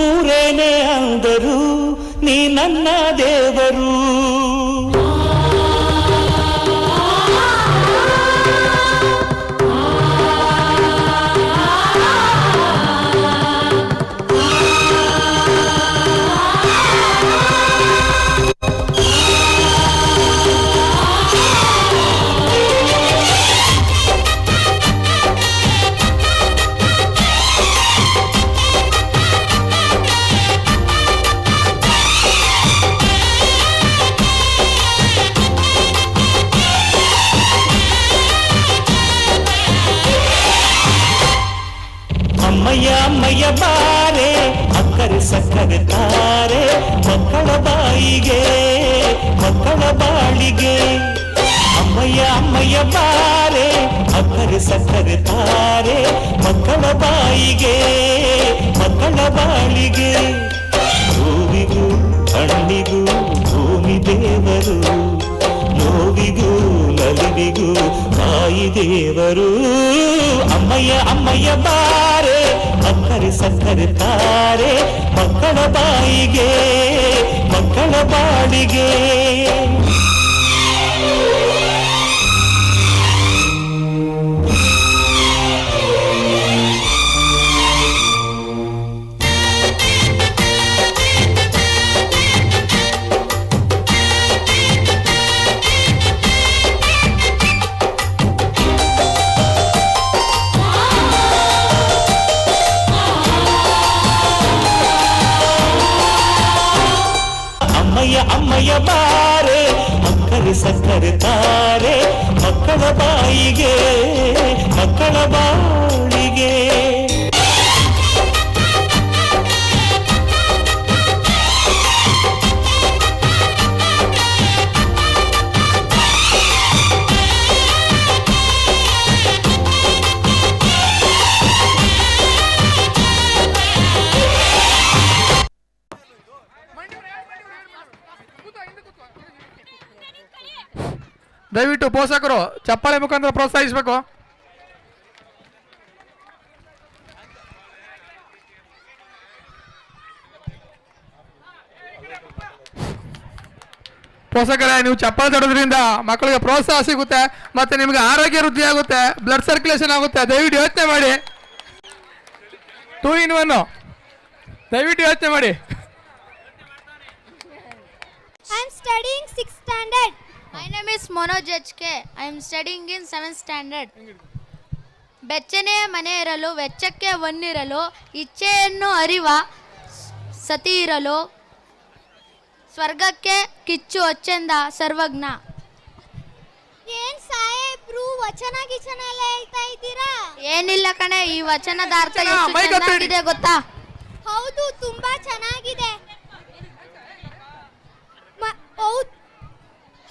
ಊರೇನೇ ಅಂದರು ನೀ ನನ್ನ ದೇವರು. ಅಮ್ಮಯ್ಯ ಅಮ್ಮಯ್ಯ ಬಾರೆ ಅಕ್ಕರೆ ಸಕ್ಕರೆ ತಾರೆ ಮಕ್ಕಳ ಬಾಯಿಗೆ ಮಕ್ಕಳ ಬಾಳಿಗೆ. ಅಮ್ಮಯ್ಯ ಅಮ್ಮಯ್ಯ ಬಾರೆ ಅಕ್ಕರೆ ಸಕ್ಕರೆ ತಾರೆ ಮಕ್ಕಳ ಬಾಯಿಗೆ ಮಕ್ಕಳ ಬಾಳಿಗೆ. ಹೂವಿಗೂ ಹಣ್ಣಿಗೂ ಭೂಮಿ ದೇವರು, ನೋವಿಗೂ ನಲಿವಿಗೂ ತಾಯಿ ದೇವರು. ಅಮ್ಮಯ್ಯ ಅಮ್ಮಯ್ಯ ಬಾರೆ ಅಕ್ಕರೆ ಸಕ್ಕರೆ ತಾರೆ ಮಕ್ಕಳ ಬಾಯಿಗೆ ಮಕ್ಕಳ ಬಾಳಿಗೆ. ಅಮ್ಮಯ್ಯ ಬಾರೆ ಅಕ್ಕರೆ ಸಕ್ಕರೆ ತಾರೆ ಮಕ್ಕಳ ಬಾಯಿಗೆ ಮಕ್ಕಳ ಬಾಳಿಗೆ. ದಯವಿಟ್ಟು ಪೋಷಕರು ಚಪ್ಪಾಳೆ ಮುಖಾಂತರ ಪ್ರೋತ್ಸಾಹಿಸಬೇಕು. ಪೋಷಕರೇ, ನೀವು ಚಪ್ಪಾಳೆ ತಡೋದ್ರಿಂದ ಮಕ್ಕಳಿಗೆ ಪ್ರೋತ್ಸಾಹ ಸಿಗುತ್ತೆ ಮತ್ತೆ ನಿಮಗೆ ಆರೋಗ್ಯ ವೃದ್ಧಿ ಆಗುತ್ತೆ, ಬ್ಲಡ್ ಸರ್ಕ್ಯುಲೇಷನ್ ಆಗುತ್ತೆ. ದಯವಿಟ್ಟು ಯೋಚನೆ ಮಾಡಿ. 2 in 1 ದಯವಿಟ್ಟು ಯೋಚನೆ ಮಾಡಿ. I am studying 6th standard. My name is Manoj HK. I am studying in 7th standard. ಬೆಚ್ಚನೆಯ ಮನೆ ಇರಲು ವೆಚ್ಚಕ್ಕೆ ಒನ್ನಿರಲು ಇಚ್ಛೆಯನ್ನು ಅರಿವ ಸತಿ ಇರಲು ಸ್ವರ್ಗಕ್ಕೆ ಕಿಚ್ಚು ಅಚ್ಚೆಂದ ಸರ್ವಜ್ಞ. ಏನ್ ಸಾಹೇಬ್ರು ವಚನ ಗಿಚನ ಎಲ್ಲ ಹೇಳ್ತಾ ಇದ್ದೀರಾ? ಏನಿಲ್ಲ ಕಣೆ, ಈ ವಚನದ ಅರ್ಥ ಎಷ್ಟು ಚೆನ್ನಾಗಿದೆ ಗೊತ್ತಾ? ಹೌದು, ತುಂಬಾ ಚೆನ್ನಾಗಿದೆ.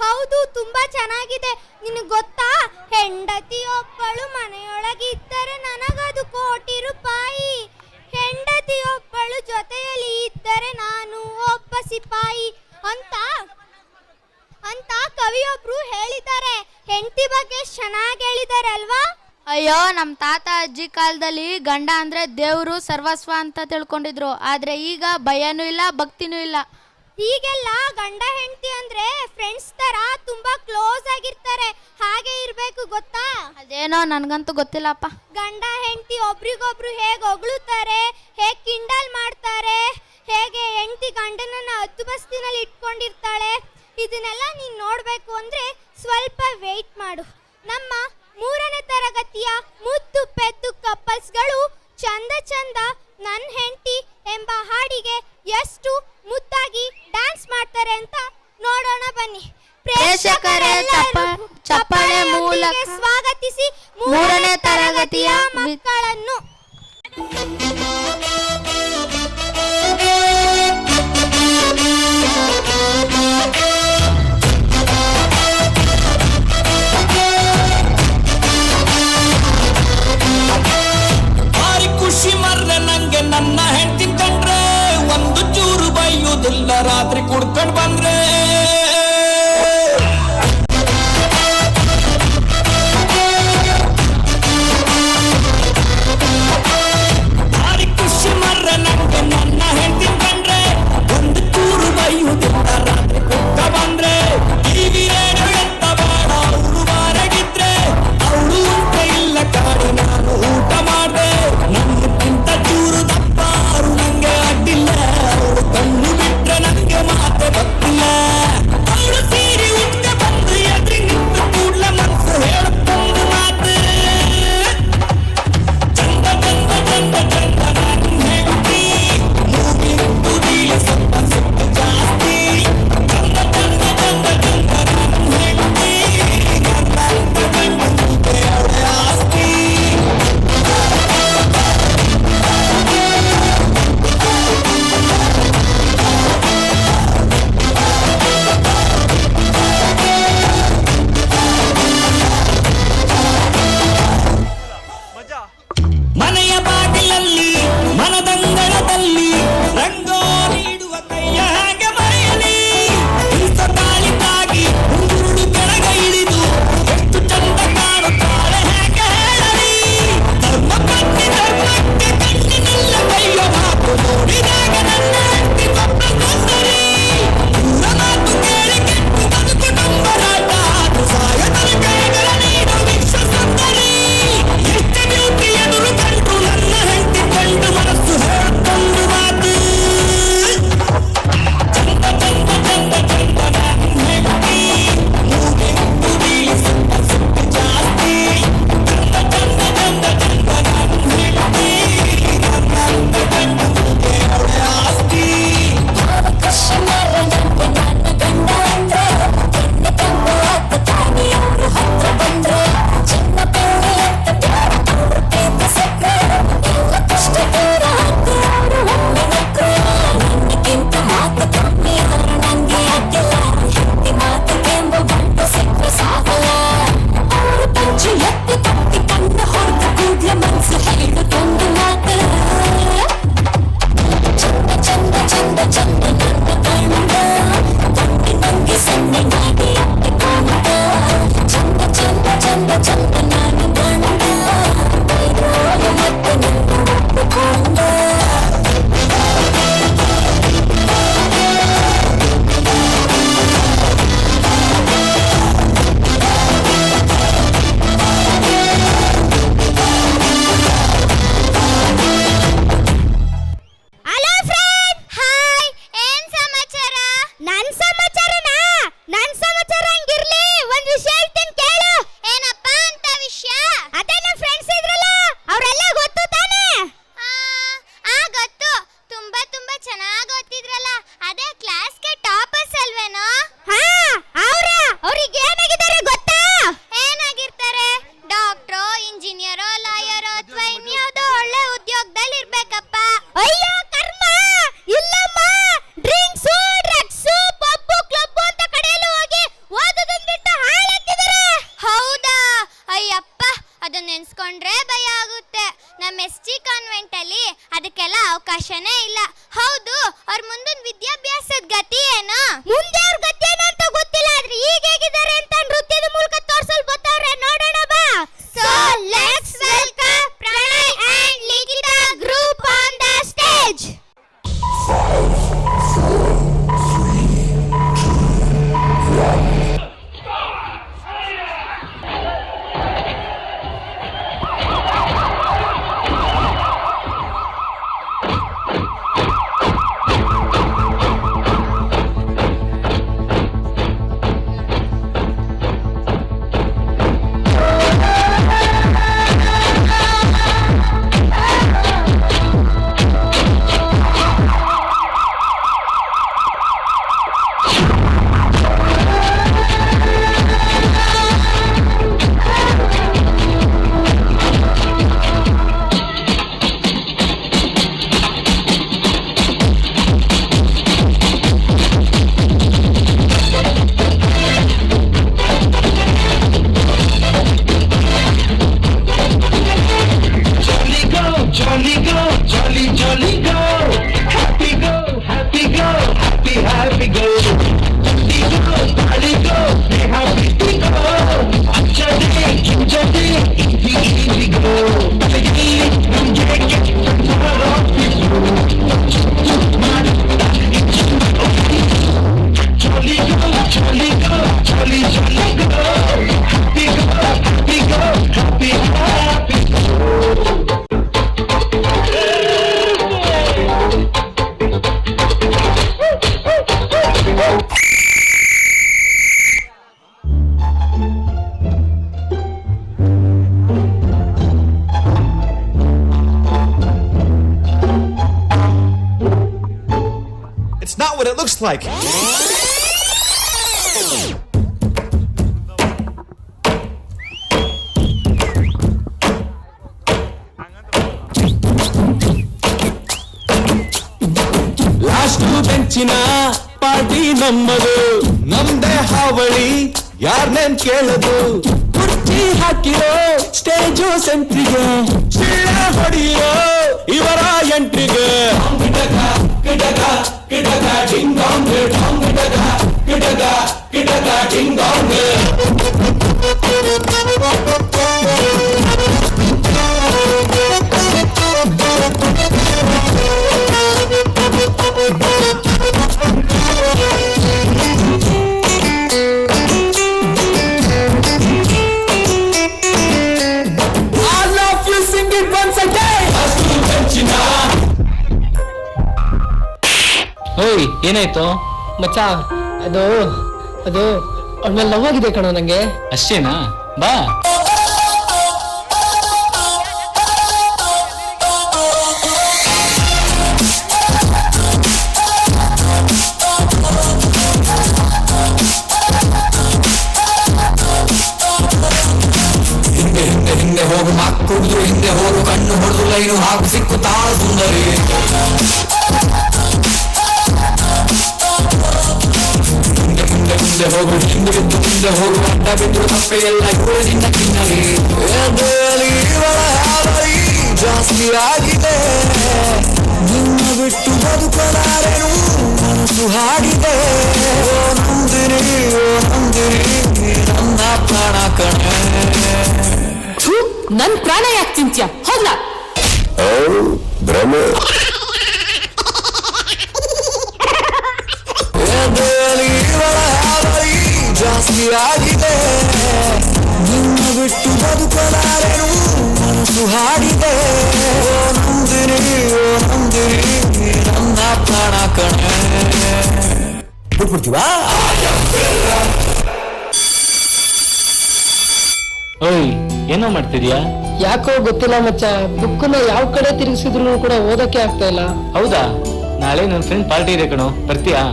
ಹೌದು, ತುಂಬಾ ಚೆನ್ನಾಗಿದೆ. ನಿನಗೆ ಗೊತ್ತಾ, ಹೆಂಡತಿಯೊಬ್ಬಳು ಮನೆಯೊಳಗಿದ್ದರೆ ನನಗದು ಕೋಟಿ ರೂಪಾಯಿ. ಹೆಂಡತಿಯೊಬ್ಬಳು ಜೊತೆಯಲ್ಲಿ ಇದ್ದರೆ ನಾನು ಒಬ್ಬ ಸಿಪಾಯಿ ಅಂತ ಕವಿಯೊಬ್ರು ಹೇಳಿದ್ದಾರೆ. ಹೆಂಡತಿ ಬಗ್ಗೆ ಚೆನ್ನಾಗಿ ಹೇಳಿದ್ದಾರೆ ಅಲ್ವಾ? ಅಯ್ಯೋ, ನಮ್ಮ ತಾತ ಅಜ್ಜಿ ಕಾಲದಲ್ಲಿ ಗಂಡ ಅಂದ್ರೆ ದೇವರು ಸರ್ವಸ್ವ ಅಂತ ತಿಳ್ಕೊಂಡಿದ್ರು. ಆದ್ರೆ ಈಗ ಭಯನೂ ಇಲ್ಲ, ಭಕ್ತಿನೂ ಇಲ್ಲ. ಈಗೆಲ್ಲ ಗಂಡ ಹೆಂಡತಿ ಅಂದ್ರೆ ಫ್ರೆಂಡ್ಸ್ ತರ ತುಂಬಾ ಕ್ಲೋಸ್ ಆಗಿರ್ತಾರೆ. ಹಾಗೆ ಇರ್ಬೇಕು, ಗೊತ್ತಾ? ಅದೇನೋ ನನ್ಗಂತೂ ಗೊತ್ತಿಲ್ಲಪ್ಪ. ಗಂಡ ಹೆಂಡತಿ ಒಬ್ರಿಗೊಬ್ರು ಹೇಗೆ ಹೊಗಳುತ್ತಾರೆ, ಹೇಗೆ ಕಿಂಡಲ್ ಮಾಡ್ತಾರೆ, ಹೇಗೆ ಹೆಂಡತಿ ಗಂಡನನ್ನ ಹತ್ತು ಬಸ್ತಿನಲ್ಲಿ ಇಟ್ಕೊಂಡಿರ್ತಾಳೆ, ಇದನ್ನೆಲ್ಲ ನೀನು ನೋಡಬೇಕು ಅಂದ್ರೆ ಸ್ವಲ್ಪ ವೆಯ್ಟ್ ಮಾಡು. ನಮ್ಮ 3ನೇ ತರಗತಿಯ ಮುದ್ದು ಪೆದ್ದು ಕಪಲ್ಸ್ಗಳು ಚಂದ ಚಂದ ನನ್ನ ಹೆಂಡತಿ ಎಂಬ ಹಾಡಿಗೆ ಎಷ್ಟು ಮುದ್ದಾಗಿ ಡ್ಯಾನ್ಸ್ ಮಾಡ್ತಾರೆ ಅಂತ ನೋಡೋಣ ಬನ್ನಿ. ಪ್ರೇಕ್ಷಕರೆಲ್ಲರೂ ಚಪ್ಪಾಳೆ ಮೂಲಕ ಸ್ವಾಗತಿಸಿ 3ನೇ ತರಗತಿಯ ಮಕ್ಕಳನ್ನು. ಭಾರಿ ಖುಷಿ ಮರ್ರೆ ನಂಗೆ ನನ್ನ ಹೆಂಡತಿ ಕಂಡ್ರೆ, ಒಂದು ಚೂರು ಬೈಯುವುದಿಲ್ಲ ರಾತ್ರಿ ಕುಡ್ಕೊಂಡ್ ಬಂದ್ರೆ. ಭಾರಿ ಖುಷಿ ಮರ್ರೆ ನಂಗೆ ನನ್ನ ಇಲ್ಲ. ಹೌದು, ಅವ್ರ ಮುಂದಿನ ವಿದ್ಯಾಭ್ಯಾಸದ ಗತಿ ಏನು? ಮುಂದೆ ಅವ್ರ ಗತಿ ಏನು ಅಂತ ಗೊತ್ತಿಲ್ಲ, ಆದ್ರೆ ಈಗ ಹೇಗಿದ್ದಾರೆ ಅಂತ ನೃತ್ಯದ ಮೂಲಕ ತೋರ್ಸಲ್ ಬರ್ತಾವ್ರೆ. ನೋಡೋಣ ಬಾ. So let's welcome Pranay and Likita group on the stage. It's not what it looks like. Last ಬೆಂಚಿನ ಪಾರ್ಟಿ ನಮ್ಮದು, ನಮ್ದೇ ಹಾವಳಿ ಯಾರ್ನೇನ್ ಕೇಳದು. ಕುರ್ಚಿ ಹಾಕಿರೋ ಸ್ಟೇಜು ಸೆಂಟ್ರಿಗೆ, ಶಿಳ್ಳ ಹೊಡಿಯೋ ಇವರ ಎಂಟ್ರಿಗೆ. ಕಿಟಕ ಕಿಟಕ ಕಿಟಕ ಡಿಂಗಾಂಗ್, ಕಿಟಕ ಕಿಟಕ ಕಿಟಕ ಡಿಂಗಾಂಗ್. ಓಯ್ ಏನಾಯ್ತು ಮಚ್ಚ? ಅದು ಅದು ಅವಳ ಮೇಲೆ ಲವ್ ಆಗಿದೆ ಕಣೋ ನಂಗೆ. ಅಷ್ಟೇನಾ? ಬಾ. ಹಿಂದೆ ಹಿಂದೆ ಹಿಂದೆ ಹೋಗು ಮಕ್ಕಳು, ಹಿಂದೆ ಹೋಗು ಕಣ್ಣು ಹೊಡೆದು ಲೈನು ಹಾಕು ಸಿಕ್ಕುತ್ತಾಳ ಸುಂದರಿ. ಹಿಂದೆ ಹೋಗು ಹಿಂದೆ ಬಿದ್ದು ಮುಂದೆ ಹೋಗು, ಅಡ್ಡ ಬಿದ್ದು ತಪ್ಪೆ ಎಲ್ಲ ಇವಳಿಂದ ಕಿನ್ನರಿ. ಜಾಸ್ತಿ ಆಗಿದೆ, ನಿನ್ನ ಬಿಟ್ಟು ಬದುಕಲಾರೆನು ಮನಸ್ಸು ಹಾಡಿದೆ. ಓ ನಂದಿನಿ, ಓ ನಂದಿನಿ, ನನ್ನ ಪ್ರಾಣ ಕಣೆ. ನನ್ ಪ್ರಾಣ ಯಾಕೆ ತಿಂತ್ಯ? ಹೋಗ್ಲಾ. ಭ್ರಮೆ ಜಾಸ್ತಿ ಆಗಿದೆ, ನಿನ್ನ ಬಿಟ್ಟು ಬದುಕಲಾರೆನು ಮನಸ್ಸು ಹಾಡಿದೆ. ಓ ನಂದಿನಿ, ಓ ನಂದಿನಿ, ನನ್ನ ಪ್ರಾಣ ಕಣೆ. ಬಿಟ್ಬಿಡ್ತೀವಾ? ಓಯ್ ಏನೋ ಮಾಡ್ತಿದ್ಯಾ? ಯಾಕೋ ಗೊತ್ತಿಲ್ಲ ಮಚ್ಚ, ಬುಕ್ಕನ್ನ ಯಾವ ಕಡೆ ತಿರುಗಿಸಿದ್ರು ಕೂಡ ಓದಕ್ಕೆ ಆಗ್ತಾ ಇಲ್ಲ. ಹೌದಾ? ನಾಳೆ ನನ್ನ ಫ್ರೆಂಡ್ ಪಾರ್ಟಿ ಇದೆ ಕಣೋ, ಬರ್ತೀಯಾ?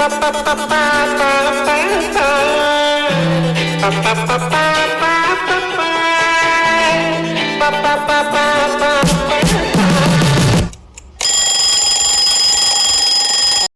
pa pa pa pa pa pa pa pa pa pa pa